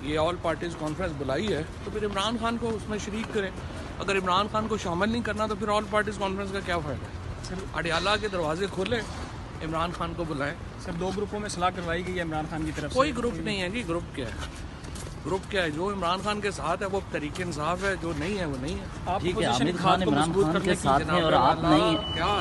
ये all parties conference बुलाई है तो फिर इमरान खान को उसमें शरीक करें। अगर इमरान खान को शामिल नहीं करना तो फिर ऑल पार्टीज़ कॉन्फ्रेंस का क्या फ़ायदा है। अडियाला के दरवाजे खोले, इमरान खान को बुलाएं। सर 2 ग्रुपों में सलाह करवाई गई है इमरान खान की तरफ से। कोई ग्रुप नहीं है जी। ग्रुप क्या है? ग्रुप क्या है? जो इमरान खान के साथ है वो तरीके इंसाफ है, जो नहीं है वो नहीं है। ठीक है, हामिद खान इमरान खान के साथ हैं और आप नहीं।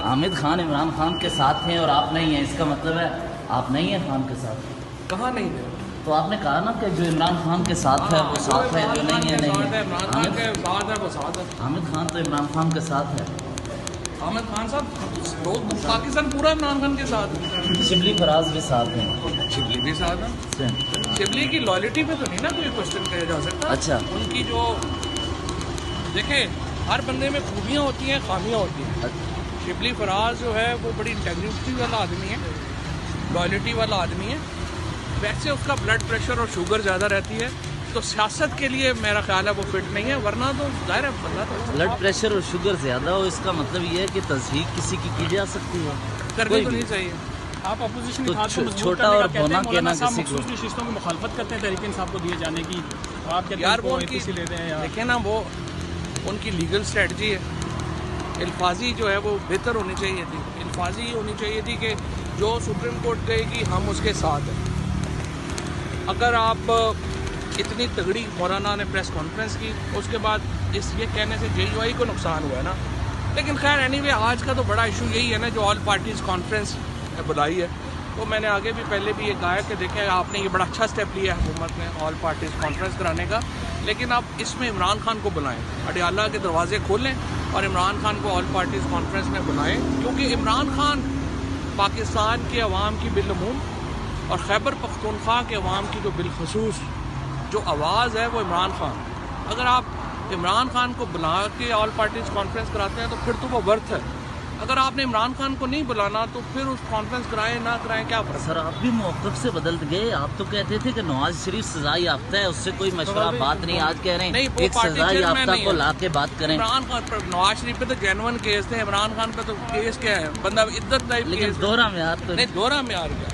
हामिद खान इमरान खान के साथ हैं और आप नहीं हैं, इसका मतलब है आप नहीं हैं खान के साथ। कहाँ नहीं है? तो आपने कहा ना कि जो इमरान खान के साथ है वो साथ है, जो नहीं है नहीं है। इमरान खान के साथ है वो साथ है। हामिद खान तो इमरान खान के साथ है। हामिद खान साहब पाकिस्तान पूरा इमरान खान के साथ है। शिबली फराज भी साथ हैं। शिबली भी साथ है। शिबली की लॉयल्टी पे तो नहीं ना कोई क्वेश्चन किया जा सकता। अच्छा, उनकी जो देखें, हर बंदे में खूबियाँ होती हैं, खामियाँ होती हैं। शिबली फराज जो है वो बड़ी इंटेग्रिटी वाला आदमी है, लॉयल्टी वाला आदमी है। वैसे उसका ब्लड प्रेशर और शुगर ज़्यादा रहती है, तो सियासत के लिए मेरा ख्याल है वो फिट नहीं है, वरना तो जाहिर है बंदा तो ब्लड प्रेशर और शुगर ज़्यादा हो इसका मतलब ये है कि तस्दीक किसी की जा सकती है, करनी तो नहीं चाहिए। आप अपोजिशन तो छोटा और बोना कहना किसी को नशिस्तों की मुखालफत करते हैं तहरीक इंसाफ को दिए जाने की। आप यार वो उनकी लेते हैं, देखें ना, वो उनकी लीगल स्ट्रेटजी है। अल्फाजी जो है वो बेहतर होनी चाहिए थी। अल्फाजी होनी चाहिए थी कि जो सुप्रीम कोर्ट कहेगी हम उसके साथ हैं। अगर आप इतनी तगड़ी मौलाना ने प्रेस कॉन्फ्रेंस की, उसके बाद ये कहने से JUI को नुकसान हुआ है ना। लेकिन खैर एनीवे, आज का तो बड़ा इशू यही है ना, जो ऑल पार्टीज़ कॉन्फ्रेंस बुलाई है। तो मैंने आगे भी पहले भी ये कहा है कि देखें, आपने ये बड़ा अच्छा स्टेप लिया है हुकूमत ने ऑल पार्टीज़ कॉन्फ्रेंस कराने का, लेकिन आप इसमें इमरान खान को बुलाएं, अडियाला के दरवाजे खोलें और इमरान खान को ऑल पार्टीज़ कॉन्फ्रेंस में बुलाएं। क्योंकि इमरान खान पाकिस्तान के अवाम की बिलअमूम और खैबर पख्तूनख्वा के अवाम की जो बिलखसूस जो आवाज़ है वो इमरान खान। अगर आप इमरान खान को बुला के ऑल पार्टीज़ कॉन्फ्रेंस कराते हैं तो फिर तो वो वर्थ है। अगर आपने इमरान खान को नहीं बुलाना तो फिर उस कॉन्फ्रेंस कराएं ना कराएं क्या फर्क। सर आप भी मौक़िफ़ से बदल गए। आप तो कहते थे कि नवाज शरीफ सजा याफ्ता है, उससे कोई मशवरा बात नहीं। आज कह रहे हैं एक सजा याफ्ता को ला के बात करें। इमरान खान पर, नवाज शरीफ पे तो जेन्युइन केस थे, इमरान खान पे तो केस क्या है, बंदा इज्जत टाइप। लेकिन दोहरा म्यार तो नहीं, दोहरा म्यार क्या?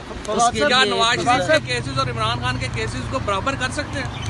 क्या नवाज शरीफ के केसेस और इमरान खान के केसेस को बराबर कर सकते हैं?